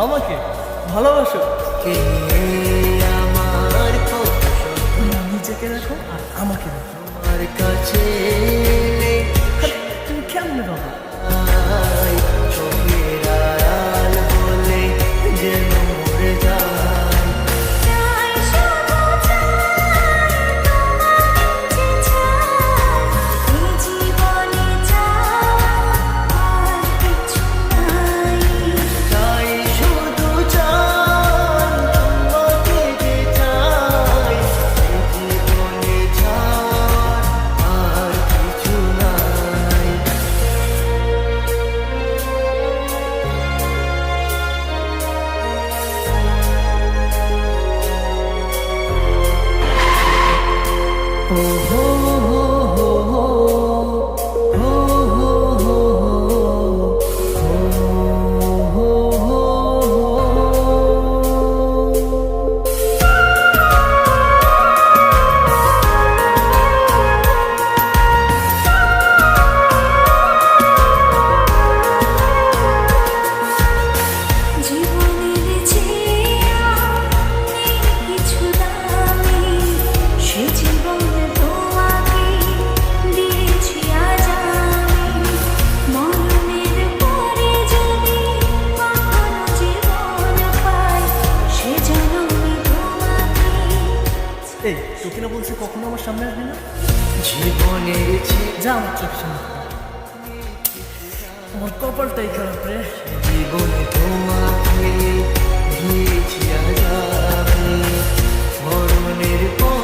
আমাকে ভালোবাসো। কে আমার নিজেকে রাখো আর আমাকে রাখো। আমার কাছে তুমি কেমনে বাবা? চোখের আড়াল বলে যেন মরে যায়। চাই শুধু চাই তোমাকে যে চাই, এই জীবনে ছাড় আর কিছু নাই। ও হো হো হো হো, হো হো হো হো, হো হো হো। জীবনের চেয়ে নেই কিছু দামি, সে জীবনে তোমাকে দিয়েছি আজ আমি। মরণের পরে যদি কখনো জীবন পাই, সে জন্মে তোমাকে। এই তোকে না বলছি কখনো আমার সামনে আসবি না। জীবনের যা আমার চোখ সামনে থেকে। আমার কপালটাই খারাপ রে। জীবনে তোমাকে দিয়েছি আজ আমি, মরণের পর